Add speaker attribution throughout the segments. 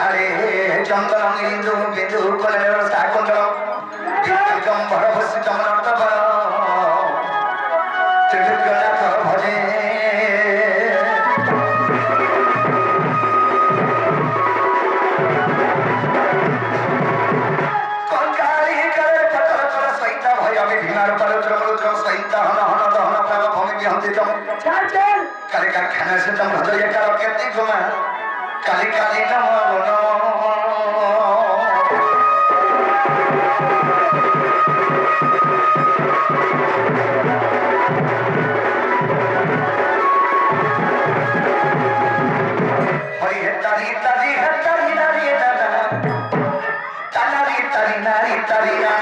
Speaker 1: আরে চন্দন ইন্দু বিন্দু কলের শাকুন্তল বিদ্যুৎম ভরভূষিতম নর্তবর ত্রিলোক্যনাথ ভজে কঙ্কালি কালের পতর তর সহিত ভয় বিভীমার পরত্র মরুদ্র সহিত হন হন দহন প্রাণ ভূমি বিহন্তিতম কালে কারখানা সিতম হৃদয় কাল কেতি ঘুমা কালি কালি নম নম হরি হে তারি তারি হে তারি নারি দাদা তারি তারি নারি তারি না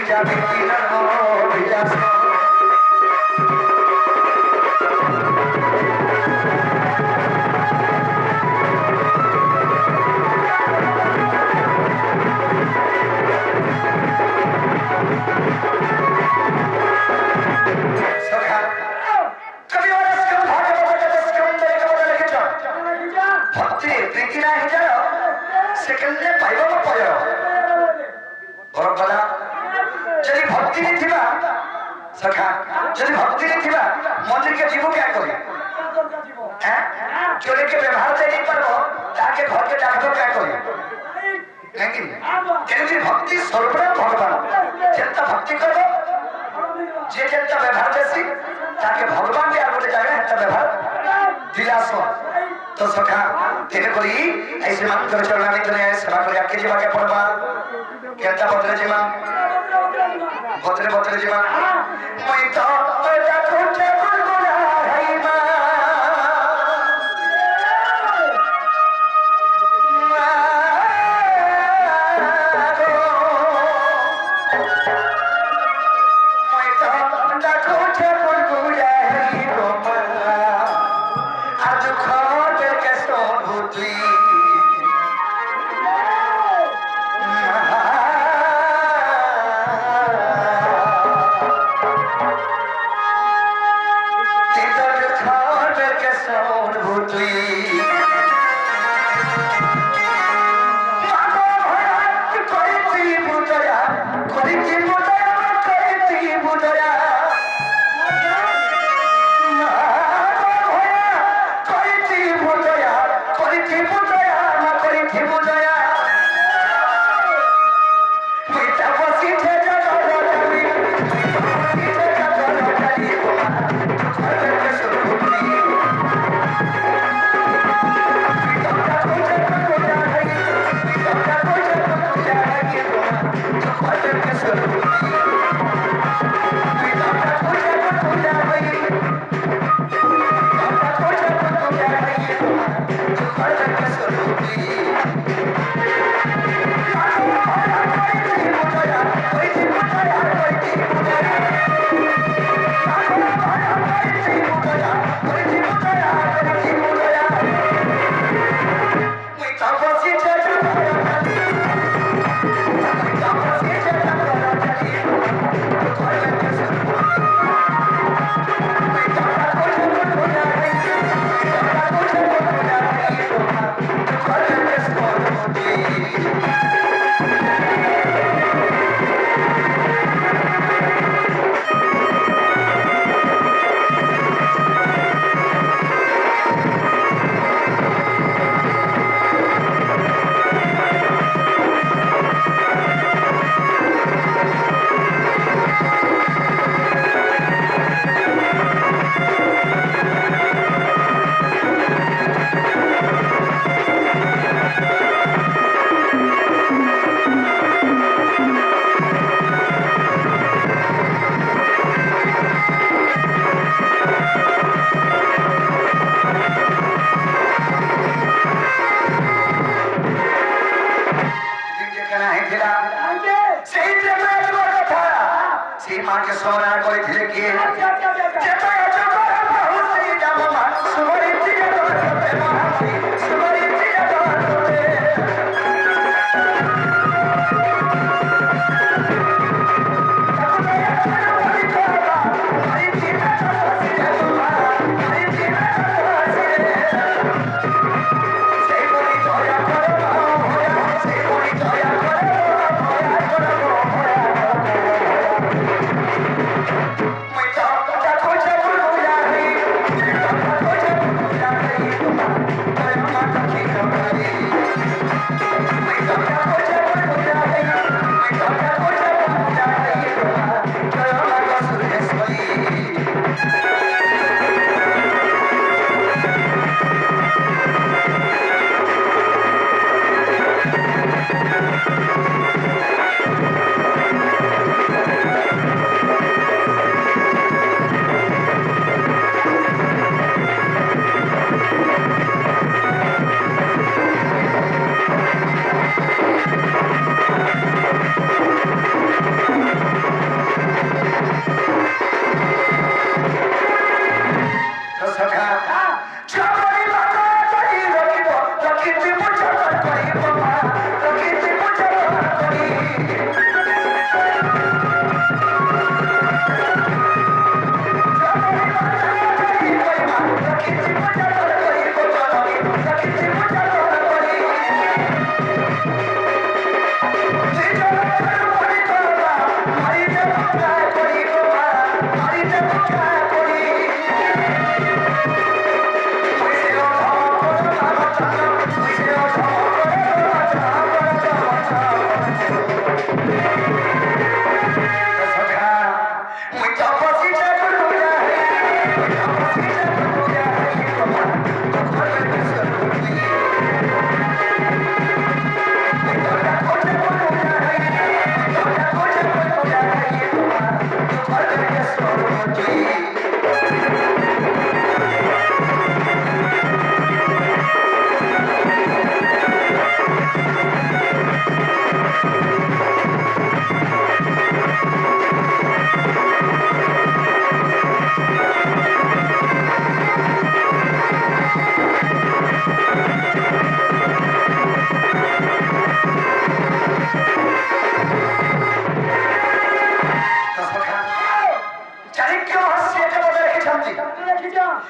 Speaker 1: যাবে বিনয় বিলাস সেকেন্ডে পাইব পয় বরকলা যদি ভক্তি থিবা সখা যদি ভক্তি থিবা মন্দিরকে জীব কে করি হ্যাঁ চোরেকে ব্যবহার দেই পারব তাকে ঘরকে ডাকবো কে করি নাকি যেমনি ভক্তি সর্বপ্রথম ভগবান যেটা ভক্তি করব যে যেটা ব্যবহার দেছি তাকে ভগবান কে আর গোটে জায়গা একটা ব্যবহার দিলাস तो सखा तेरे कोई ऐसे मन कर चलना नहीं तो सेवा कर आके जीवा के पड़वा केता बदले जीवा बदले जीवा मैं तो बेटा खोटे गुलगुला है मां मैं तो बेटा खोटे गुलगुला है गो मां आज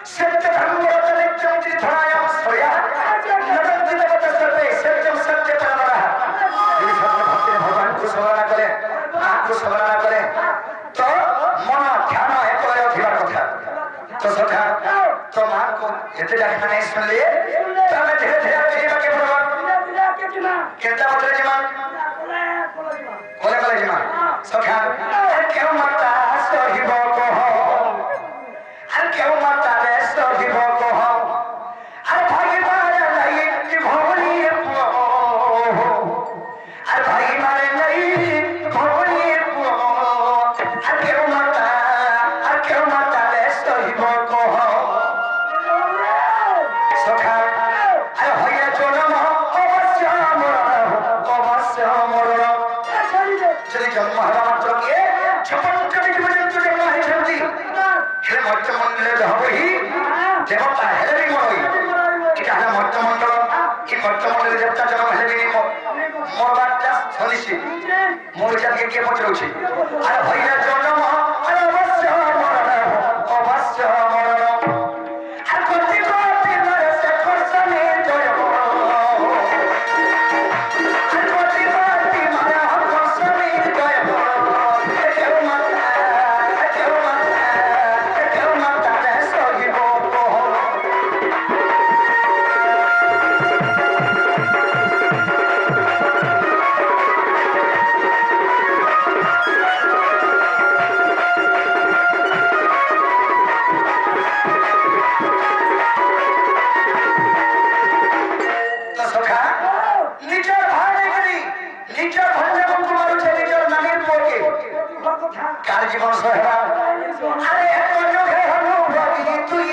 Speaker 1: सत्य धर्म नित्यम त्रिधरायाम सोया नरंति देवता सर्वे सत्यम सत्य परमरा ये सत्य भक्ति भगवान को स्मरण करे आपको स्मरण करे तो मन ध्यान एक करे अभिवार कथा तो सखा तो मान को एते जाके नहीं सुन लिए तो मैं धीरे धीरे कहिबा के प्रभाव केता बतले जीवन कोले कोले जीवन सखा क्यों माता सहिब को हो আর কেউ মাতারে সহিব কহ আর ভাই মারে নাই ভবনী আর ভাই মারে নাই ভবনী আর কেউ মাতারে সহিব কহ সখা আর হইয়া জন্ম অবশ্য মরণ যদি জন্ম হওয়া মাত্র গিয়ে ছপন পর্যন্ত জন্ম হয়েছেন हे मध्यमंडले हबही देवता हेले भी मरई এটা হলো মধ্যমন্ডল এই মধ্যমন্ডলে দেবতা জন্ম হেলে भी মরবাটা সনিশ্চিত মরজাকে কে পচরছে আর হইলা জন্ম আর অবশ্য মরণ আর কোটি কোটি নরসে করছনে জয় আর কোটি কোটি মারা করছনে জয় কার জীবন সহেবা আরে মনো হে হলো ভাবি তুই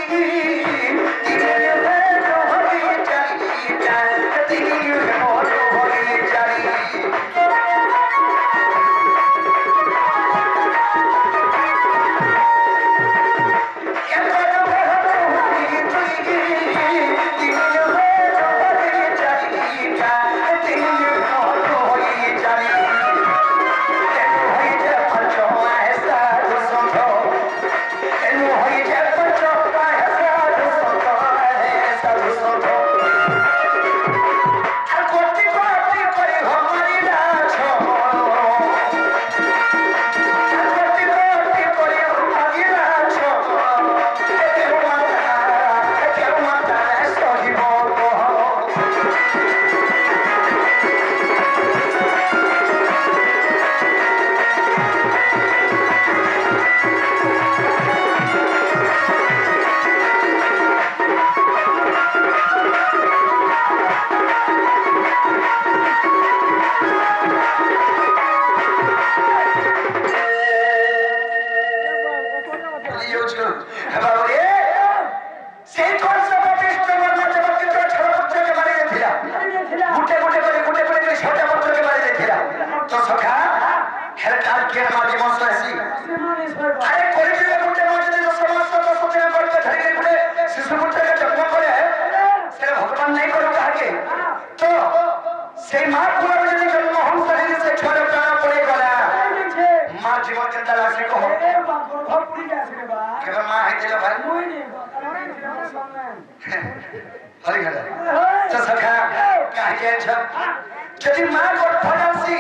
Speaker 1: যদি মা গর্ভধারী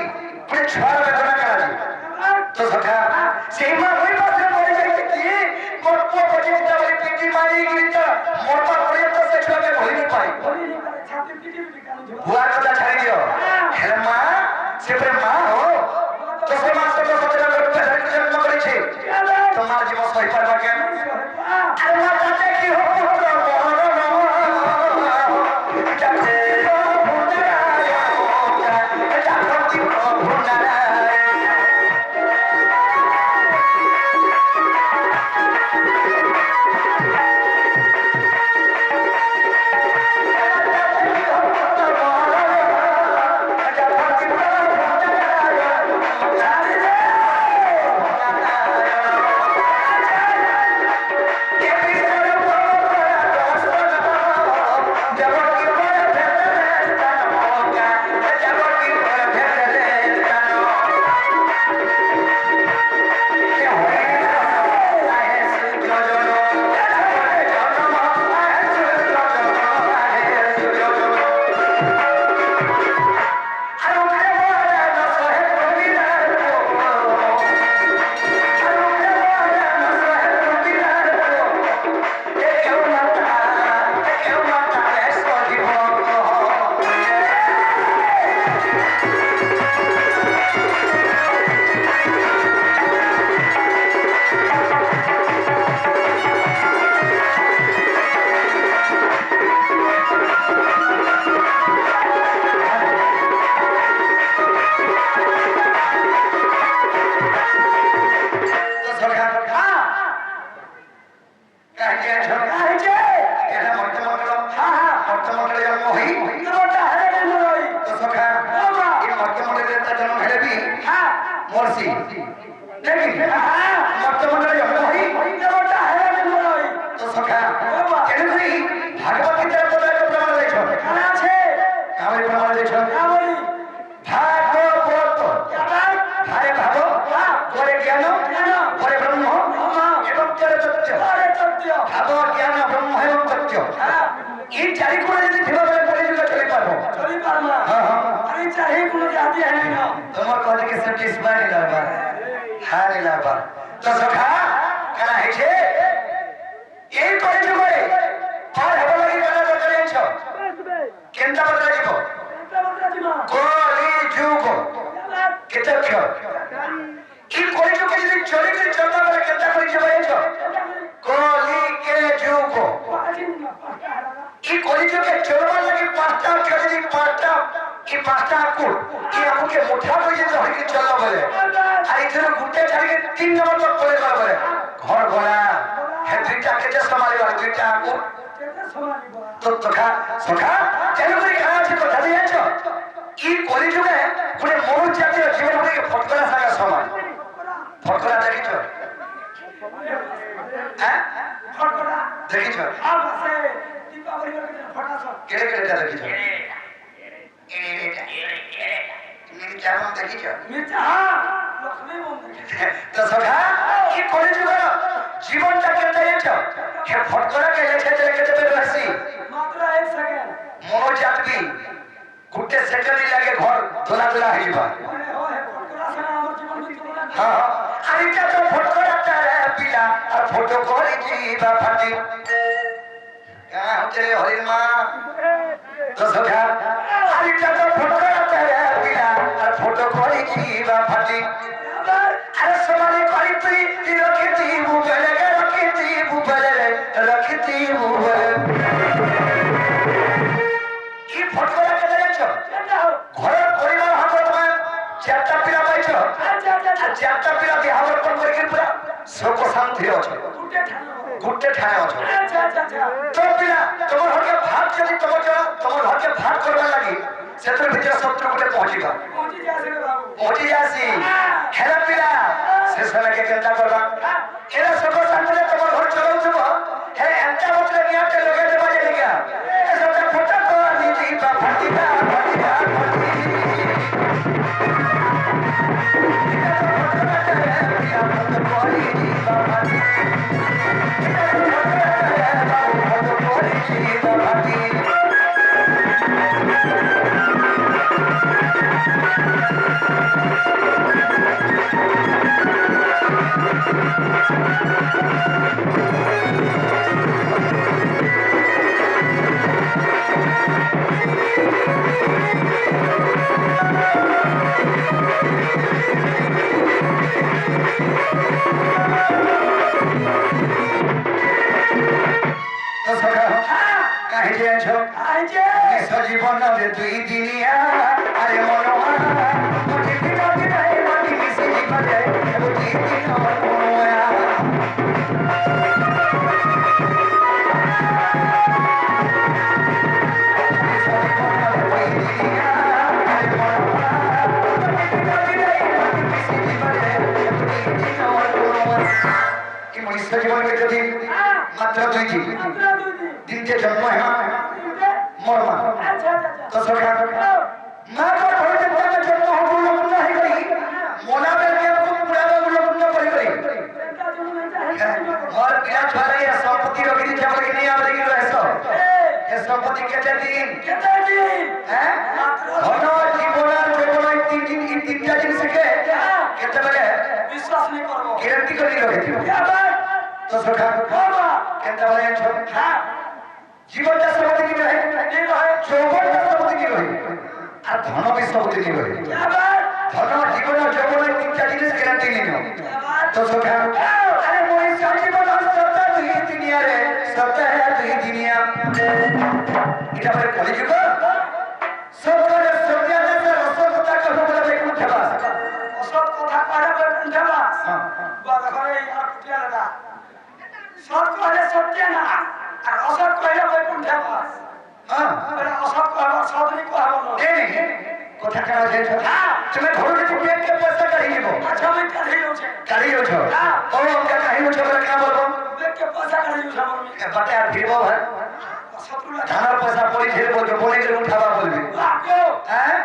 Speaker 1: পুরো ছয় বেদনা করা তো সখা সেই মা ওই পাশে মরে যাইছে কি গর্ভ পর্যন্ত ওই পিটি মারি গিত মরবা পর্যন্ত সে ছবে ভরিনি পাই বুয়া কথা ছাড়ি দিও হেলে মা সে পরে মা হো তো সে মা সে সতেরা গর্ভধারী জন্ম করেছে তোমার জীবন সহি পারবা কেন আর মা তাতে কি হো পুত্র দেখি বর্তমানে দেবতা হ্যাঁ তো সখা কেন করি ভাগবত গীতার কোন একটা প্রমাণ দেখছ আছে কামরি প্রমাণ দেখছ ভাগবত ভারে ভাব পরে জ্ঞান পরে ব্রহ্ম এবং পরে তত্ত্ব ভাব জ্ঞান ব্রহ্ম এবং তত্ত্ব এই চারি গুণ যদি ঠিকভাবে পড়ে দিলে চলে পারবো আমি চাই কোনো জাতি হয় না তোমার কথা কে স্যাটিসফাই লাগবা হ্যাঁ লাগবা তো সখা কারা হইছে এই করে যুগে আর হবে লাগি কারা দরকার আছে কেনটা বদলা দিব কলি যুগ কেতক্ষ এই কলি যুগে যদি চলে গেলে চলবা বলে কেনটা করে যাবে আছো কলি কে যুগ এই কলি যুগে চলবার লাগি পাঁচটা চলে পাঁচটা এই পাঁচটা আকুল এই আকুকে মুঠা হয়ে যেতে হয় কি চলবা বলে আর এখানে গুটে ছাড়িয়ে 3 নম্বর করে দেওয়া বলে ঘর ঘোড়া হ্যাঁ দুইটা কেটে সমালিবার দুইটা আকুল তো সখা কেন করে খাওয়া আছে কথা দিয়েছ এই কলি যুগে পুরো মরু জাতীয় জীবন থেকে ফটকরা থাকা সমান ফটকরা দেখিছ হ্যাঁ দেখিছ কেড়ে কেড়ে দেখিছ তুমি কেমন দেখিছ তো সখা এই কলি যুগে জীবনটা কেন দিয়েছ হে ফটকরা কে লেখে লেখে দেবে রাশি মাত্র 1 সেকেন্ড মনো জাতবি গুটে সেকেন্ডই লাগে ঘর দোলা দোলা হইবা হ্যাঁ আরেকটা তো ফটকরা তারা পিলা আর ফটো করে জিবা ফাটি হ্যাঁ হচ্ছে হরির মা তো সখা আরেকটা তো ফটকরা তারা পিলা আর ফটো করে জিবা ফাটি আরে সমানে করি তুই রখিতি বুবলে রখিতি বুবলে কি ফটকরা কে দেখছ ঘরের পরিবার হাতে তোমার চারটা পিলা পাইছ আর চারটা পিলা বিহার কোন করে কি পুরা সুখ শান্তি আছে গুটে ঠায় আছে তো পিলা তোমার ঘরকে ভাগ যদি তোমার ঘরকে ভাগ করবার লাগি সেটার ভিতরে শত্রু গুটে পৌঁছি যাসি হেলা পিলা সে সময়কে চিন্তা করবা এরা সুখ শান্তি তোমার ঘর চলাউথব হ্যাঁ একটা বছরে নিয়ে লোকে দেবা জানিকা এসবটা ফটা তো নিজে বা ফাটিবা জীবন দুই দিনিয়া আরে মনোয়া মিশে জীবনে দুই দিন মনোয়া মনুষ্য জীবনকে যদি মাত্র 2 দিন দিনকে জন্ম মরমা তো সরকার মা তো ঘরে যেতে জন্ম অবলম্বন হই গই মনাবে খুব পুরা অবলম্বন করি গই और क्या छारे संपत्ति रखी जब कि नहीं आवे कि रहसो ये संपत्ति केते दिन हैं धन जीवन और जीवन तीनटा जिनिस के केते बेले विश्वास नहीं करबो गारंटी करी रखी क्या बात तो सरकार बाबा केते बेले हां जीवनটা সম্পত্তি কি রহে যৌবনটা সম্পত্তি কি রহে আর ধন বি সম্পত্তি কি রহে ধন জীবন আর যৌবন তিনটা জিনিস গ্যারান্টি নিও তো সখা আরে মই জীবন সত্য দুই দুনিয়ারে সত্য দুই দুনিয়া এটা বলে কলিযুগ সত্যরে সত্যানে অসৎ কথা কহ বলে কোন থাবা অসৎ কথা কহে বলে কোন থাবা বাবা ঘরে আর কুটিয়া লাগা সৎ কহে সত্য না আর অসৎ কইলে বই কোন থাবাস হ্যাঁ বলে অসৎ কহবা সৎ নি কহবা না এই কথা কারা যেছ হ্যাঁ তুমি ঘরে কুটিয়ে কে পয়সা কাঢ়ি নিব
Speaker 2: আচ্ছা আমি
Speaker 1: কাঢ়ি উঠো ও অঙ্কা কাঢ়ি উঠো বলে কা বলবো
Speaker 2: কে পয়সা কাঢ়ি উঠা বলবি
Speaker 1: বাটে আর ফিরবো ভাই ধানার পয়সা পড়ি ফিরবো তো বলে করে উঠাবা বলবি হ্যাঁ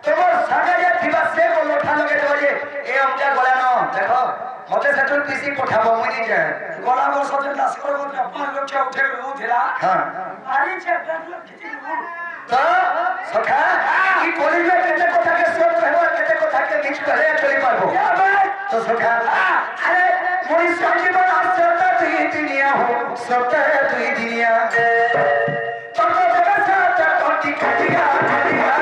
Speaker 1: তোমার সাথে যে থিবা সে বল উঠা লগে দেব যে এই অঙ্কা গলা ন দেখো মতে সেটুল পিসি পঠাবো মই নি যায়
Speaker 2: গলা বল সাথে দাস করে বলতে আপনার লোককে উঠে উঠেলা
Speaker 1: হ্যাঁ
Speaker 2: আরে যে আপনার লোক কিছু
Speaker 1: তো সখা কি করিবে কেতে কথাকে সব কহব কেতে কথাকে মিছ করে চলি পারবো তো সখা আরে মই সজীবন সত তুই দুনিয়া হো সত তুই দুনিয়া তোর জগৎ সত কোটি কাটিয়া কাটিয়া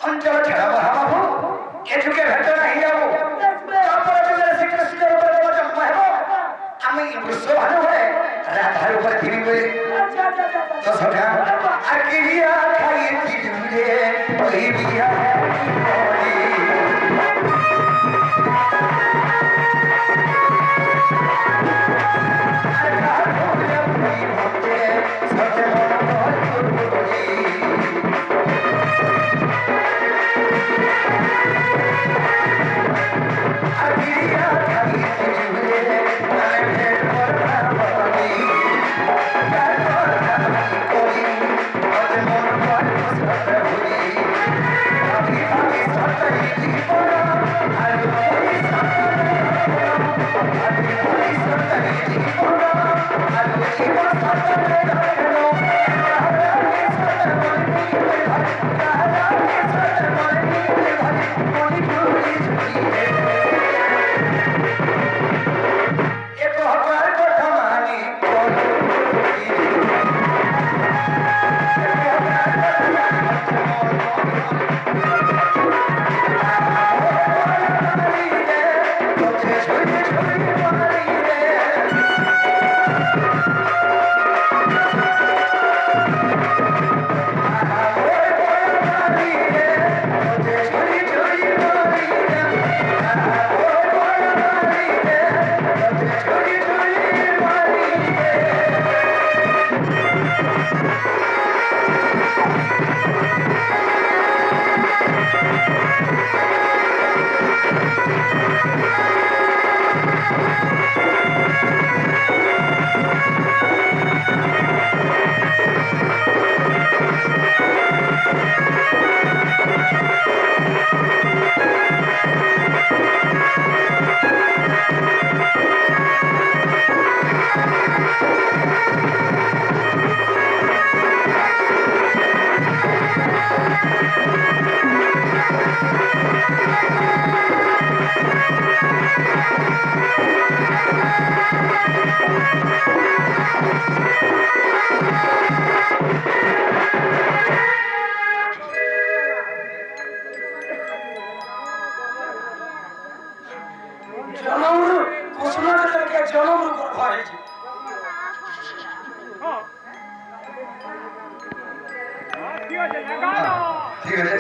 Speaker 1: অঞ্চল ছাড়া মহাবাবু এ যুগে ভেতর নাহি যাব তারপরে যুগে শ্রীকৃষ্ণের উপরে দেব জন্ম হেব আমি বৃষভানু হয়ে রাধার উপরে তিনি বলি তো সখা আর কি বিয়া খাইছি জুড়ে ওই বিয়া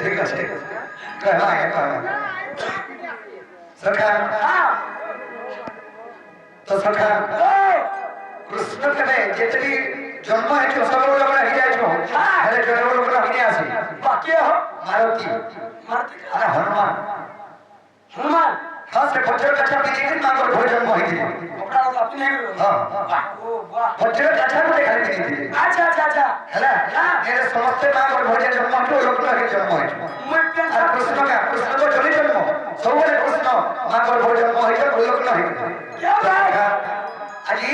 Speaker 1: ঠিক আছে সখা তো সখা কৃষ্ণ কেবে যেতটি জন্ম হয়েছিল সর্বলোক আমরা হিরে আছো হেলে জন্মলোক আমরা হিরে আসি বাকি মারুতি আরে হনুমান হনুমান হ্যাঁ সে বজ্রের কাছা পিছিয়ে মাঙ্গল ভয় জন্ম হয়েছিল হ্যাঁ বজ্রের কাছা বলে খালি পিছিয়ে আচ্ছা আচ্ছা আচ্ছা হেলা এর সমস্ত মাঙ্গল ভয় জন্ম হয়েছিল লোক লাগে জন্ম হয়েছিল আর কৃষ্ণ তো চলে জন্ম সবুলে কৃষ্ণ মাঙ্গল ভয় জন্ম হয়েছিল লোক না হয়েছিল আজি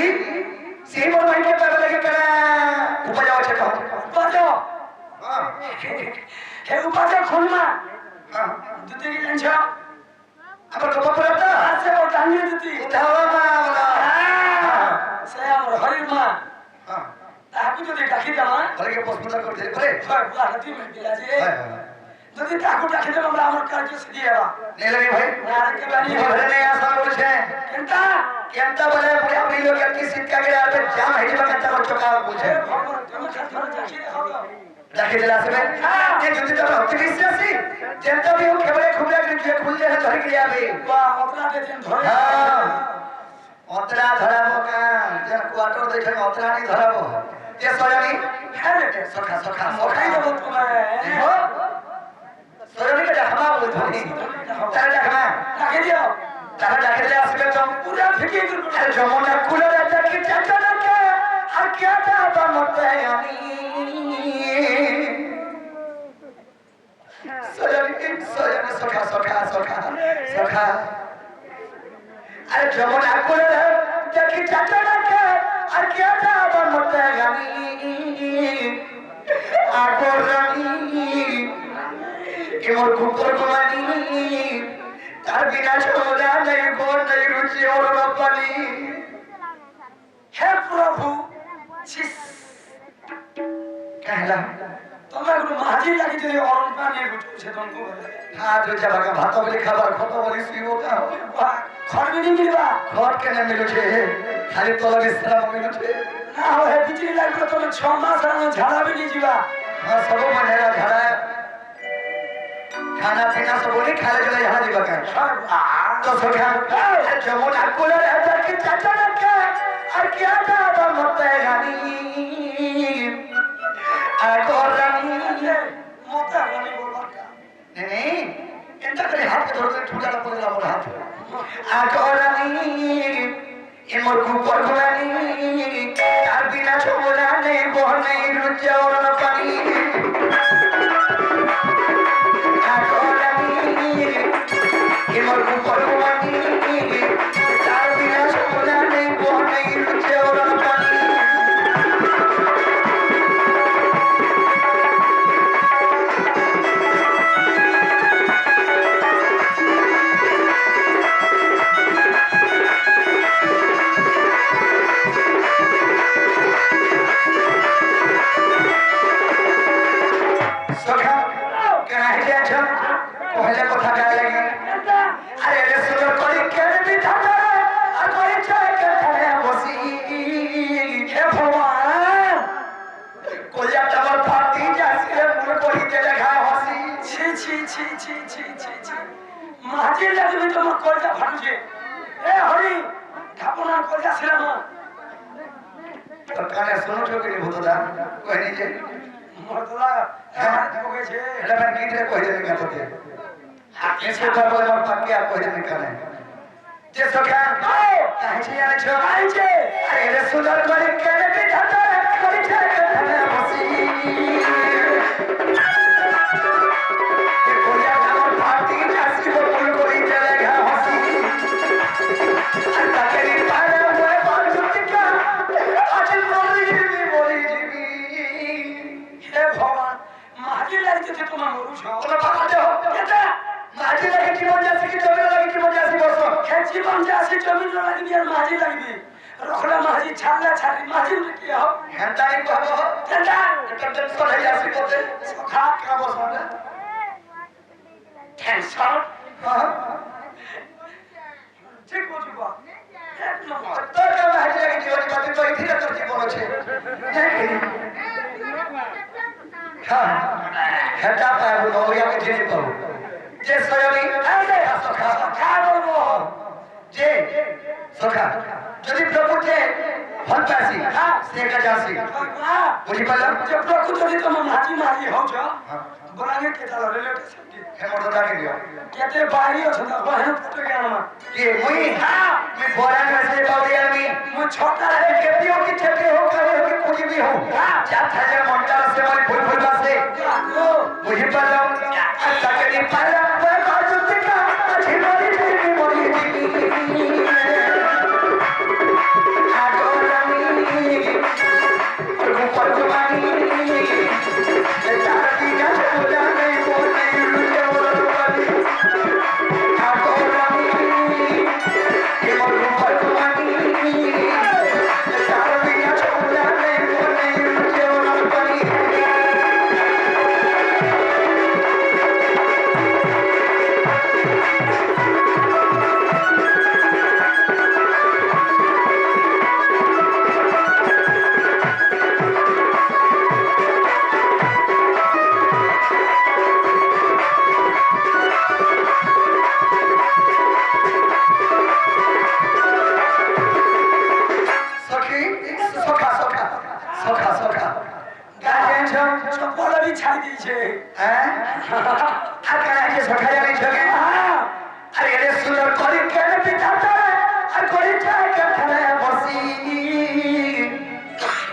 Speaker 1: সেই বড় মাইকে পাবে লাগে কেনা উপায় আছে তো উপায় হ্যাঁ হে উপায় খুলনা হ্যাঁ দুটি জানছ আমার কপা পড়াটা আছে ও জানিয়ে দিতি উঠাওয়া মা হ্যাঁ সে আমার হরি মা হ্যাঁ তাহাকে যদি ডাকি দাও হরিকে প্রশ্নটা করতে পারে হয় বুলা নদী মে গিলা যে যদি তাহাকে ডাকি দাও আমরা আমার কাজ সিদ্ধি হবে নে লাগে ভাই আর কে বানি ঘরে নে আসা বলছে কেনটা কেনটা বলে পুরো আপনি লোক কি সিদ্ধ করে আর জাম হেডিবা কেনটা করছো কা বলছে তুমি খাতর ডাকি দাও ডাকি দিলা আসবে এ যদি তো ভক্তি বিশ্বাসী যেটা भी हो केवल खुले के खुले है धर के आवे वाह ओतरा दे दिन धरे हां ओतरा धराबो का जे क्वार्टर देखे ओतरा नहीं धराबो ये सोयानी है बेटे सखा सखा सखाई देबो तुम्हें हो सोयानी के हमा बोल धनी तारे देखना डाके दियो तारे डाके दिले আসবে তো পুরা ফিকি করে যমুনা কুলে দেখি চাচনা के আর क्या था बनते আমি सोयानी सखा सखा सखा सखा अरे जमुना कुल देखी चाचना के और क्या था बनते गानी आगो रानी इमोर कुकर कुमानी तार बिना छोड़ा नहीं गोर नहीं रुचि और रब्बानी हे प्रभु कहला
Speaker 2: তোমরা কোনো মাঝি লাগি যদি অরণ পানি গুছে তঙ্কু বলে
Speaker 1: হাত হইছে বাকা ভাত বলি খাবার কত বলি শুইবো কা
Speaker 2: খড় বিনি মিলবা
Speaker 1: ঘর কেনে মিলুছে খালি তলা বিশ্রাম মিলুছে
Speaker 2: না হয় বিজলি লাগবে তুমি 6 মাস আর ঝাড়া বিনি ଯିବା
Speaker 1: হ্যাঁ সব মানেরা ঝাড়া খানা পিনা সব বলি খালে চলে ঝাড়া দিবা কা তো সখা যমুনা কুলের হাজার কি চাচা কে আর কি আটা মতে গানি আর গরানি
Speaker 2: মতে গানি বলবা
Speaker 1: नहीं इंता करे हाथ के धरते ठुला पड़ गया मोर हाथ आकोरानी ए मोर ऊपर घुरानी तार बिना छोड़ा नहीं बहने रुचा और न पानी आकोरानी ए मोर ऊपर घुरानी तार बिना छोड़ा नहीं बहने रुचा और न पानी पहले कथा गाय लगी अरे रे सुनो कोई केन भी थाता और कोई चाय के थाने बसी हे भगवान कोया तमर फाटी जासी रे मुर कोई के देखा हसी
Speaker 2: ছি ছি ছি ছি ছি ছি ছি মাঝি লাগবে তোমার কলটা ফাটুছে এ হরি ঠাকুরা কলটা ছিলাম
Speaker 1: तो काने सुनो तो के भूतदा कोई नहीं जे
Speaker 2: মরতলা হ্যাঁ কইছে
Speaker 1: এটা मैं गीत रे कोई नहीं कहते ऐसे ऊपर बोले मत पक्के आप कोई नहीं करे जे सखा काहे छी आने छो
Speaker 2: आई छे
Speaker 1: अरे रे सुंदर कोई केन भी थाता कोई चाय के थाने बसी के कोया तमर फाटी जासी रे मुर कोई के देखा हसी अंता केरी पारे हुए बाल जुटिका आज मोरी जीवी
Speaker 2: হে ভগবান মাঝি লাগছে তোমার মরুছ
Speaker 1: তোমরা ভালো দেও
Speaker 2: এটা
Speaker 1: মাঝি লাগে জীবন যাচ্ছে কি জমি লাগে জীবন যাচ্ছে বসো
Speaker 2: হে জীবন যে আছে জমি লাগবি আর মাঝি লাগবি রখলা মাঝি ছাড়লা ছাড়ি মাঝি কি হবে
Speaker 1: হেনটাই কহবো
Speaker 2: এটা
Speaker 1: এটা টেনশন হই যাচ্ছে কোতে
Speaker 2: সখা
Speaker 1: কা বসো না
Speaker 2: টেনশন
Speaker 1: হ্যাঁ
Speaker 2: ঠিক বুঝব এক নম্বর
Speaker 1: তো কা মাঝি লাগে জীবন বাতি তো ইথিরা তোর জীবন আছে হ্যাঁ হেটা পাবো নয়া কে জিনি পাবো যে সয়নি আরে সখা
Speaker 2: সখা বলবো
Speaker 1: যে সখা যদি প্রভুকে ভাল পাসি
Speaker 2: হ্যাঁ
Speaker 1: সেটা যাসি
Speaker 2: সখা
Speaker 1: বুঝি পারলাম
Speaker 2: যে প্রকৃত যদি তোমার মাঝি মাঝি হচ্ছ বলাঙ্গে কেটা রিলেটিভ
Speaker 1: হে মর্দ ডাকে দিও
Speaker 2: কেতে বাড়ি আছে না বহেন ফটো কে আনমা
Speaker 1: কে মুই मैं बोरा में से बावड़ी आदमी
Speaker 2: মু ছোটা
Speaker 1: अरे केतियो की छेते हो करे हो कि कुछ भी हो जा थाजे मंडा से मैं फुल फुल बासे
Speaker 2: ও
Speaker 1: मुझे पालो अच्छा के नहीं पाला मैं बाजू से का अच्छी मोरी आगोरानी और ऊपर जुबानी चार की जा बोला नहीं बोल नहीं रुके बोला वाली आगोरानी ये मोर ऊपर जुबानी चार की जा बोला नहीं बोल नहीं रुके बोला वाली सखी सखा सखा सखा सखा गाजेन छ
Speaker 2: চপল भी ছাড়ি দিয়েছে
Speaker 1: हैं आ करा के सखा जाने छगे अरे रे सुंदर कोरी केन पिताता और कोरी चाय के थाने बसी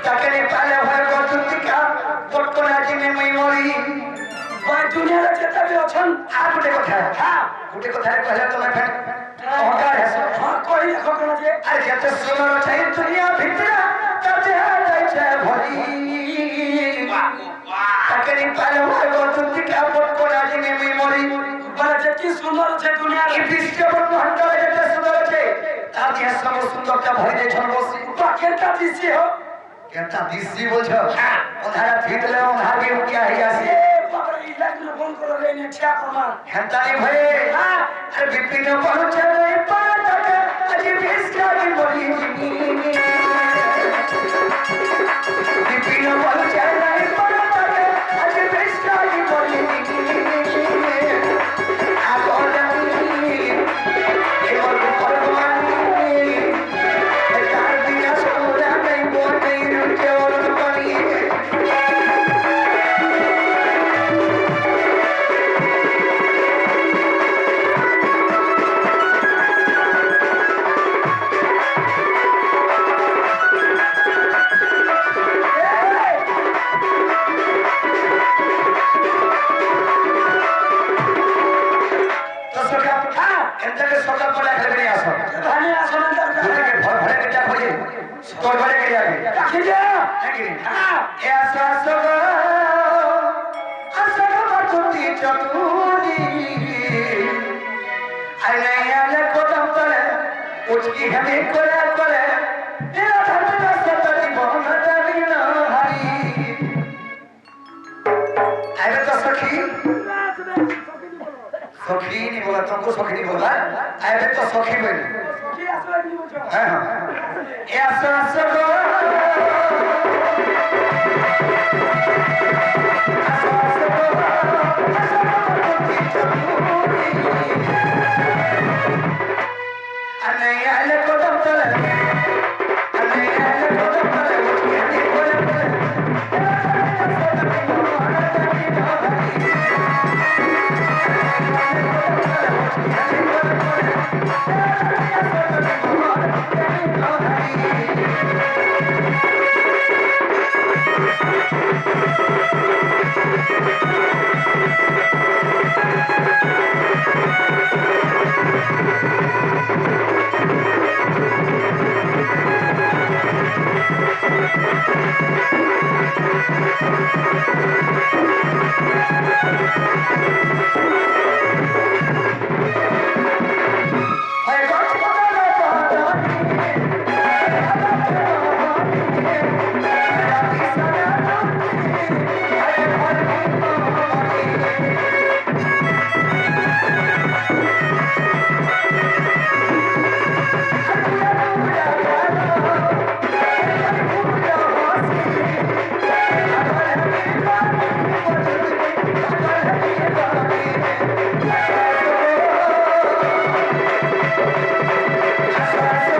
Speaker 1: ताकने पाले भय गोतुतिका पटकोना जी में मई मरी
Speaker 2: ভাই দুনিয়ার যেটা भी অছন
Speaker 1: आ गुटे কথা
Speaker 2: হ্যাঁ
Speaker 1: गुटे কথা कहले तुम्हें फेर अहंकार है
Speaker 2: হ্যাঁ কই দেখো কোন যে
Speaker 1: अरे जते सुंदर छै दुनिया भितरा तते जाय छै भरी ताकने पाले भय गोतुतिका पटकोना जी में मई मरी
Speaker 2: বলে যে কি সুন্দর আছে দুনিয়ার
Speaker 1: এই বিশ্ব ব্রহ্মাণ্ড যেতে সুন্দর আছে তার দেহ সব সুন্দরতা ভরে যায় ছলবসি
Speaker 2: বাকেরটা দিছি হো
Speaker 1: কেনটা দিছি বলছো ওধারা ফিতলে ওধার কে क्या है
Speaker 2: এ
Speaker 1: আসে
Speaker 2: বাবা এই লাইনে ফোন করে লেনে ঠিক কমা
Speaker 1: হেনটা নি ভাই আরে বিপিন পৌঁছে রে পাটক আজ বিস্কারি বলি বিপিন পৌঁছে রে পাটক আজ বিস্কারি বলি আগোলানি এমন পরমানি তার বিনা সোনা নাই বনে রুটে ওর পানি তো সকা এটাকে সকাল পড়া খেলে নিয়ে আসো
Speaker 2: ধানে আসলে দরকার
Speaker 1: দুদিকে ভর ভরে কেটা খোঁজে তোর ঘরে কে যাবে
Speaker 2: রাখি যা
Speaker 1: নাকি এ আসো আসো গো আসো গো বাতুতি চতুরি আই নাই আলে কোদম তলে উচকি হেমি করে করে এরা ধর্মে রাস্তা জীবন যাবি না হারি আরে তো সখী সখী নি বলা তোকে সখী নি বলা আরে তো সখী বলি
Speaker 2: কি আসলে কি বলছো
Speaker 1: হ্যাঁ হ্যাঁ এ আসো আসো গো আসো আসো গো আসো গো বাতুতি চতুরি আনে আলে কোদম তলে আনে আলে কোদম তলে উচকি হেমি করে করে এরা ধর্মে রাস্তা জীবন যাবি না হারি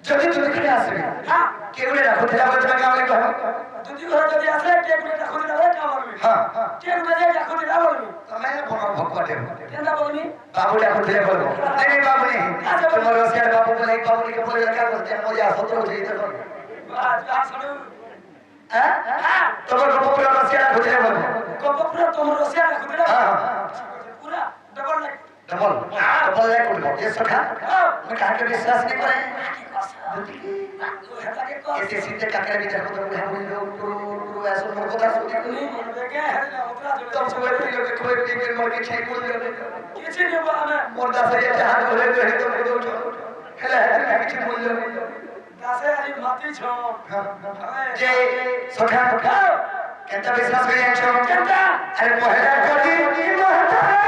Speaker 1: যদি তুমি এখানে আসবে
Speaker 2: হ্যাঁ
Speaker 1: কে বলে রাখো তেলা বলে তোমাকে আমাকে কहो
Speaker 2: দুটি ঘরে যদি আসে কে করে রাখো দিলা কে বলবি
Speaker 1: হ্যাঁ
Speaker 2: কে করে রাখো দিলা বলবি
Speaker 1: তুমি বড় ভক্তে
Speaker 2: কেন বলবি
Speaker 1: बाबू डाको तेरे बोलो नहीं बाबू नहीं तुम्हारे रसिया बाबू को नहीं बाबू के बोले क्या बोलते हैं मुझे आसो तो इधर बोलो
Speaker 2: বাস বাস শুনো
Speaker 1: हैं
Speaker 2: হ্যাঁ
Speaker 1: तुम्हारे को पूरा रसिया डाको तेरे बोलो
Speaker 2: কবপুরা তোমার রসিয়া রাখো দিলা
Speaker 1: हाँ
Speaker 2: পুরা ডবল লাগ
Speaker 1: डबल डबल एक बोल ये सखा मैं कहा के विश्वास नहीं करे ऐसे सीधे काकरे विचार को तो हम लोग ऐसा मोर को था सुनी तब से वे लोग के कोई मर के ठीक बोल रहे
Speaker 2: किसी ने बोला मैं
Speaker 1: मोर दास ये जहां बोले तो है तो दो हेला है किछ बोल रहे
Speaker 2: दासे आज माती छो
Speaker 1: जे सखा केंता विश्वास करे छो
Speaker 2: केंता
Speaker 1: अरे पहला कदी महता